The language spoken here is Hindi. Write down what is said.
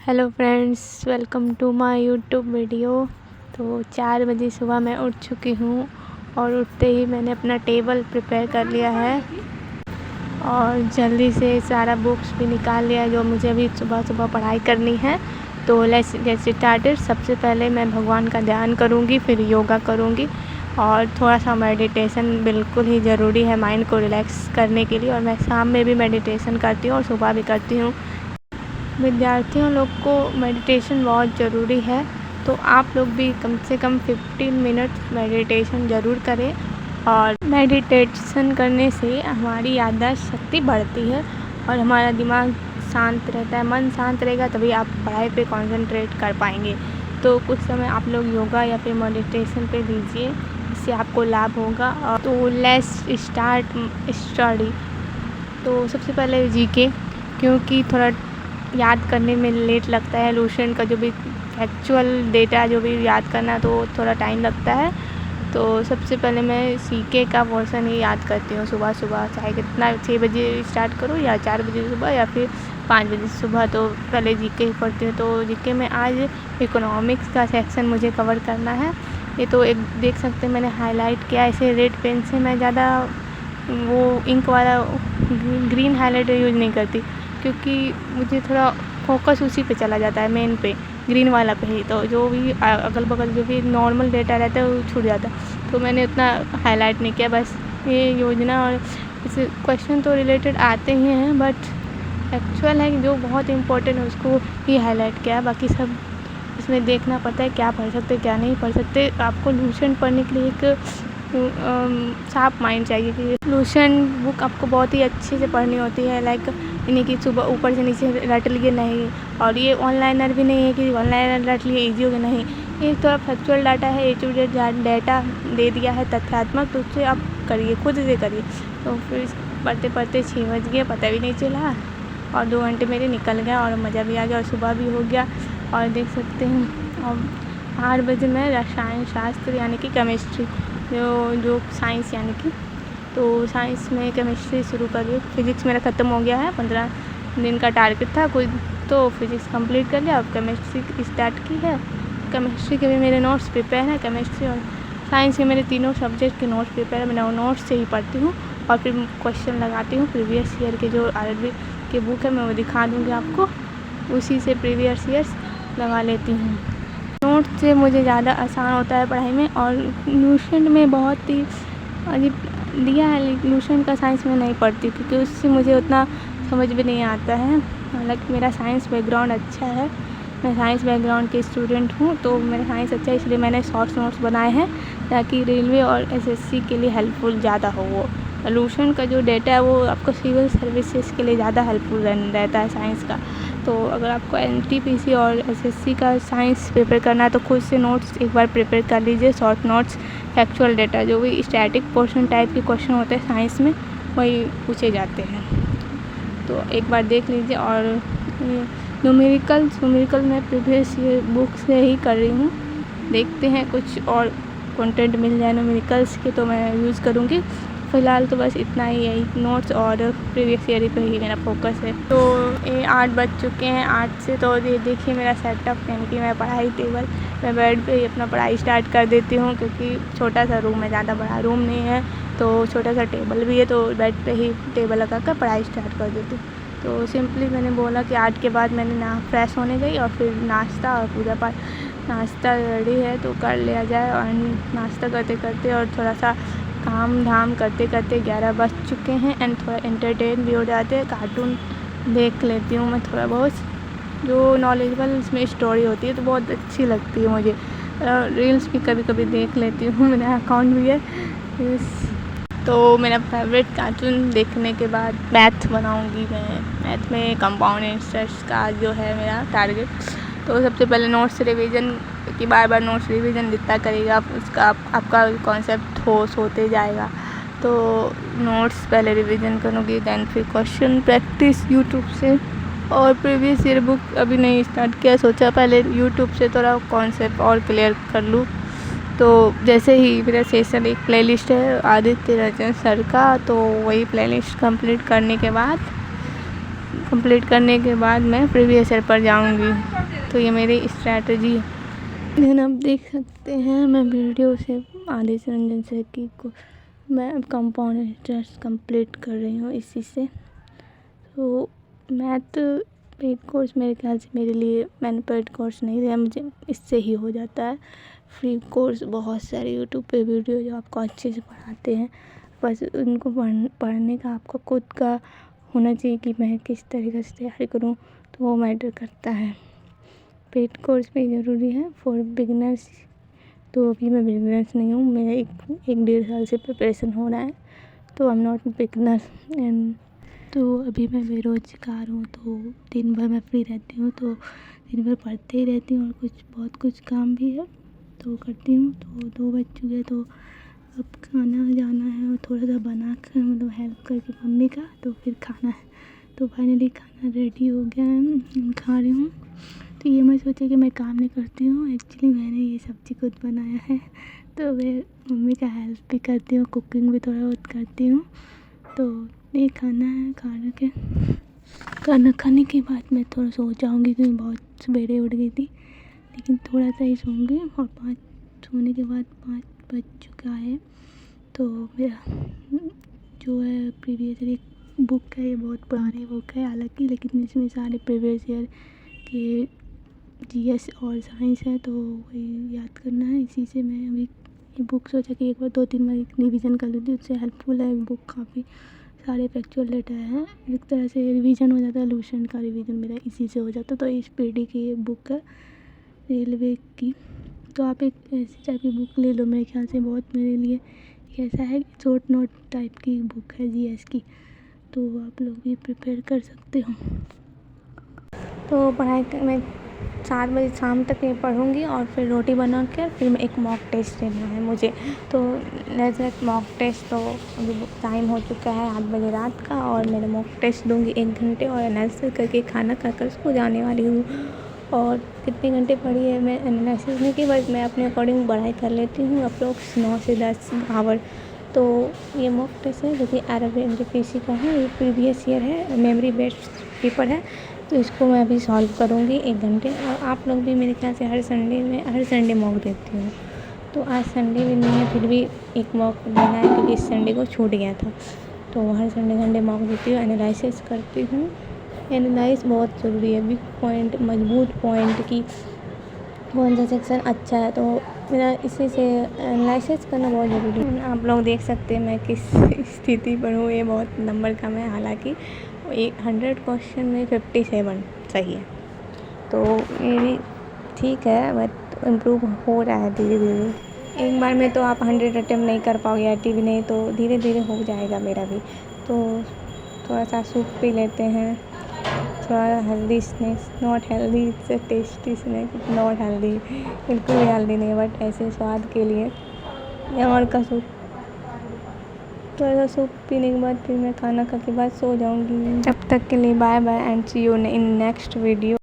Hello friends, welcome to my YouTube video. तो 4 बजे सुबह मैं उठ चुकी हूँ और उठते ही मैंने अपना टेबल प्रिपेयर कर लिया है और जल्दी से सारा बुक्स भी निकाल लिया जो मुझे अभी सुबह सुबह पढ़ाई करनी है। तो लेट्स गेट स्टार्टेड। सबसे पहले मैं भगवान का ध्यान करूँगी, फिर योगा करूँगी और थोड़ा सा मेडिटेशन बिल्कुल ही ज़रूरी है माइंड को रिलैक्स करने के लिए। और मैं शाम में भी मेडिटेशन करती हूँ और सुबह भी करती हूँ। विद्यार्थियों लोग को मेडिटेशन बहुत ज़रूरी है, तो आप लोग भी कम से कम 15 मिनट मेडिटेशन ज़रूर करें। और मेडिटेशन करने से हमारी याददाश्त शक्ति बढ़ती है और हमारा दिमाग शांत रहता है। मन शांत रहेगा तभी आप पढ़ाई पे कंसंट्रेट कर पाएंगे। तो कुछ समय आप लोग योगा या फिर मेडिटेशन पे दीजिए, इससे आपको लाभ होगा। तो लेट्स स्टार्ट स्टडी। तो सबसे पहले जीके, क्योंकि थोड़ा याद करने में लेट लगता है। लूसेंट का जो भी फैक्चुअल डेटा जो भी याद करना तो थोड़ा टाइम लगता है। तो सबसे पहले मैं सीके का पोर्शन ही याद करती हूँ सुबह सुबह, चाहे कितना 6 बजे स्टार्ट करूँ या 4 बजे सुबह या फिर 5 बजे सुबह। तो पहले जीके ही पढ़ती हूँ। तो जीके में आज इकोनॉमिक्स का सेक्शन मुझे कवर करना है। ये तो एक देख सकते हैं मैंने हाईलाइट किया, ऐसे रेड पेन से। मैं ज़्यादा वो इंक वाला ग्रीन हाईलाइटर यूज़ नहीं करती, क्योंकि मुझे थोड़ा फोकस उसी पे चला जाता है, मेन पे, ग्रीन वाला पे ही। तो जो भी अगल बगल जो भी नॉर्मल डेटा रहता है वो छूट जाता है, तो मैंने उतना हाईलाइट नहीं किया। बस ये योजना और इस क्वेश्चन तो रिलेटेड आते ही हैं, बट एक्चुअल है कि जो बहुत इम्पोर्टेंट है उसको ही हाईलाइट किया। बाकी सब इसमें देखना पड़ता है क्या पढ़ सकते क्या नहीं पढ़ सकते। आपको लूसेंट पढ़ने के लिए एक शार्प माइंड चाहिए कि लूसेंट बुक आपको बहुत ही अच्छे से पढ़नी होती है। लाइक यानी कि सुबह ऊपर से नीचे रट लिए नहीं, और ये ऑनलाइनर भी नहीं है कि ऑनलाइनर रट लिए ईजी हो गया, नहीं। ये थोड़ा फैक्चुअल डाटा है, ए टू जेड डाटा दे दिया है तथ्यात्मक, तो उससे आप करिए, खुद से करिए। तो फिर पढ़ते पढ़ते 6 बज गए, पता भी नहीं चला और 2 घंटे मेरे निकल गया और मज़ा भी आ गया और सुबह भी हो गया। और देख सकते हैं अब 8 बजे मैं रसायन शास्त्र यानी कि केमिस्ट्री जो साइंस यानी कि, तो साइंस में केमिस्ट्री शुरू करी। फिज़िक्स मेरा ख़त्म हो गया है, 15 दिन का टारगेट था कुछ, तो फिज़िक्स कंप्लीट कर लिया। अब केमिस्ट्री स्टार्ट की है। केमिस्ट्री के भी मेरे नोट्स प्रिपेयर हैं। केमिस्ट्री और साइंस के मेरे तीनों सब्जेक्ट के नोट्स प्रिपेयर है। मैं नोट्स से ही पढ़ती हूँ और फिर क्वेश्चन लगाती हूँ। प्रीवियस ईयर के जो आरबी की बुक है मैं वो दिखा दूँगी आपको, उसी से प्रीवियस ईयर्स लगा लेती हूँ। नोट से मुझे ज़्यादा आसान होता है पढ़ाई में। और लूसेंट में बहुत ही अजीब दिया है, लेकिन लूसेंट का साइंस में नहीं पढ़ती क्योंकि उससे मुझे उतना समझ भी नहीं आता है। हालांकि मेरा साइंस बैकग्राउंड अच्छा है, मैं साइंस बैकग्राउंड की स्टूडेंट हूँ, तो मेरा साइंस अच्छा है, इसलिए मैंने शॉर्ट्स नोट्स बनाए हैं ताकि रेलवे और एसएससी के लिए हेल्पफुल ज़्यादा हो। वो लूसेंट का जो डेटा है वो आपको सिविल सर्विसेज के लिए ज़्यादा हेल्पफुल रहता है साइंस का। तो अगर आपको एनटीपीसी और एसएससी का साइंस पेपर करना है तो खुद से नोट्स एक बार प्रिपेयर कर लीजिए, शॉर्ट नोट्स। फैक्चुअल डेटा जो भी स्टैटिक पोर्शन टाइप के क्वेश्चन होते हैं साइंस में वही पूछे जाते हैं, तो एक बार देख लीजिए। और न्यूमेरिकल मैं प्रीवियस ईयर बुक से ही कर रही हूँ। देखते हैं कुछ और कंटेंट मिल जाए न्यूमेरिकल्स के तो मैं यूज़ करूँगी। फ़िलहाल तो बस इतना ही है, नोट्स और प्रीवियस ईयर पे ही मेरा फोकस है। तो ये 8 बज चुके हैं। 8 से तो ये देखिए मेरा सेटअप, यानी कि मैं पढ़ाई टेबल, मैं बेड पे ही अपना पढ़ाई स्टार्ट कर देती हूँ क्योंकि छोटा सा रूम है, ज़्यादा बड़ा रूम नहीं है। तो छोटा सा टेबल भी है, तो बेड पे ही टेबल लगा कर पढ़ाई स्टार्ट कर देती हूँ। तो सिंपली मैंने बोला कि 8 के बाद मैंने फ्रेश होने गई और फिर नाश्ता और पूजा पाठ। नाश्ता रेडी है तो कर लिया जाए। और नाश्ता करते करते और थोड़ा सा काम धाम करते करते 11 बज चुके हैं एंड थोड़ा एंटरटेन भी हो जाते हैं। कार्टून देख लेती हूँ मैं थोड़ा बहुत, जो नॉलेजेबल इसमें स्टोरी होती है तो बहुत अच्छी लगती है मुझे। रील्स भी कभी कभी देख लेती हूँ, मेरा अकाउंट भी है। तो मेरा फेवरेट कार्टून देखने के बाद मैथ बनाऊँगी मैं। मैथ में कंपाउंड इंटरेस्ट का जो है मेरा टारगेट। तो सबसे पहले नोट्स रिवीजन कि बार बार नोट्स रिवीजन जितना करेगा उसका आपका कॉन्सेप्ट ठोस होते जाएगा। तो नोट्स पहले रिवीजन करूँगी, दैन फिर क्वेश्चन प्रैक्टिस यूट्यूब से। और प्रीवियस ईयर बुक अभी नहीं स्टार्ट किया, सोचा पहले यूट्यूब से थोड़ा कॉन्सेप्ट और क्लियर कर लूँ। तो जैसे ही मेरा सेशन, एक प्लेलिस्ट है आदित्य रंजन सर का, तो वही प्लेलिस्ट कंप्लीट करने के बाद मैं प्रीवियस ईयर पर जाऊँगी। तो ये मेरी स्ट्रैटेजी है। लेकिन आप देख सकते हैं मैं वीडियो से आधे से रंजन से की को मैं कंपाउंड इंटरेस्ट कंप्लीट कर रही हूँ इसी से। तो मैथ पेड कोर्स मेरे ख्याल से मेरे लिए, मैंने पेड कोर्स नहीं लिया, मुझे इससे ही हो जाता है। फ्री कोर्स बहुत सारे यूट्यूब पे वीडियो जो आपको अच्छे से पढ़ाते हैं, बस उनको पढ़ने का आपको खुद का होना चाहिए कि मैं किस तरीके से तैयारी करूँ, तो वो मैटर करता है। पेड कोर्स भी ज़रूरी है फॉर बिगिनर्स। तो अभी मैं बिगिनर्स नहीं हूँ, मेरा एक डेढ़ साल से प्रिपरेशन हो रहा है, तो I am not beginner. And तो अभी मैं बेरोज़गार हूँ, तो दिन भर मैं फ्री रहती हूँ, तो दिन भर पढ़ते ही रहती हूँ और बहुत कुछ काम भी है तो करती हूँ। तो 2 बज चुके, तो अब खाना जाना है और थोड़ा सा बना कर मतलब हेल्प करके मम्मी का, तो फिर खाना है। तो फाइनली खाना रेडी हो गया है, खा रही हूँ। तो ये मैं सोचा कि मैं काम नहीं करती हूँ, एक्चुअली मैंने ये सब्ज़ी खुद बनाया है, तो मैं मम्मी का हेल्प भी करती हूँ, कुकिंग भी थोड़ा बहुत करती हूँ। तो ये खाना है, खाना खाने के बाद मैं थोड़ा सो जाऊँगी क्योंकि बहुत सवेरे उठ गई थी, लेकिन थोड़ा सा ही सोऊंगी। और सोने के बाद 5 बज चुका है। तो मेरा जो है प्रीवियस ईयर एक बुक है, ये बहुत पुरानी बुक है हालांकि, लेकिन इसमें सारे प्रीवियस ईयर के जीएस और साइंस है, तो वही याद करना है। इसी से मैं अभी ये बुक सोचा कि एक बार 2-3 बार रिवीजन कर लेती हूँ, उससे हेल्पफुल है बुक। काफ़ी सारे फैक्चुअल डेटा है, एक तरह से रिवीजन हो जाता है, लूसेंट का रिवीजन मेरा इसी से हो जाता है। तो इस पीडी की ये बुक है रेलवे की, तो आप एक ऐसी टाइप की बुक ले लो, मेरे ख्याल से बहुत मेरे लिए ऐसा है शॉर्ट नोट टाइप की बुक है जीएस की, तो आप लोग भी प्रिपेयर कर सकते हो। तो पढ़ाई मैं 7 बजे शाम तक ये पढ़ूँगी और फिर रोटी बना कर फिर मैं एक मॉक टेस्ट देना है मुझे। तो लेट्स मॉक टेस्ट, तो अभी टाइम हो चुका है 8 बजे रात का, और मेरा मॉक टेस्ट दूँगी 1 घंटे और एनालिसिस करके खाना खाकर सो जाने वाली हूँ। और कितने घंटे पढ़ी है मैं एनालिसिस में कि बस मैं अपने अकॉर्डिंग पढ़ाई कर लेती हूँ अप्रोक्स 9 से 10 आवर। तो ये मॉक टेस्ट है जो कि RRBNJPC का है, ये प्रीवियस ईयर है, मेमोरी बेस्ड पेपर है, तो इसको मैं अभी सॉल्व करूँगी 1 घंटे। और आप लोग भी मेरे ख्याल से हर संडे मॉक देती हूँ, तो आज संडे भी नहीं है फिर भी एक मॉक देना है क्योंकि इस संडे को छूट गया था। तो हर संडे मॉक देती हूँ, एनालिसिस करती हूँ। एनालाइज बहुत ज़रूरी है, वीक पॉइंट, मजबूत पॉइंट की कौन सा सेक्शन अच्छा है, तो मेरा इसी से एनालिसिस करना बहुत ज़रूरी है। आप लोग देख सकते हैं मैं किस स्थिति पर हूँ, ये बहुत नंबर कम है, हालांकि 100 क्वेश्चन में 57 सही है, तो मेरी ठीक है, बट इम्प्रूव हो रहा है धीरे धीरे। एक बार में तो आप 100 अटेम्प्ट नहीं कर पाओगे, 80 भी नहीं, तो धीरे धीरे हो जाएगा मेरा भी। तो थोड़ा सा सूप पी लेते हैं, थोड़ा healthy snacks, not healthy, it's a tasty snack, not healthy, बिल्कुल भी हेल्दी नहीं, बट ऐसे स्वाद के लिए। या और का सूप, थोड़ा सा सूप पीने के बाद फिर मैं खाना खा के बाद सो जाऊंगी। तब तक के लिए bye bye and see you in next video.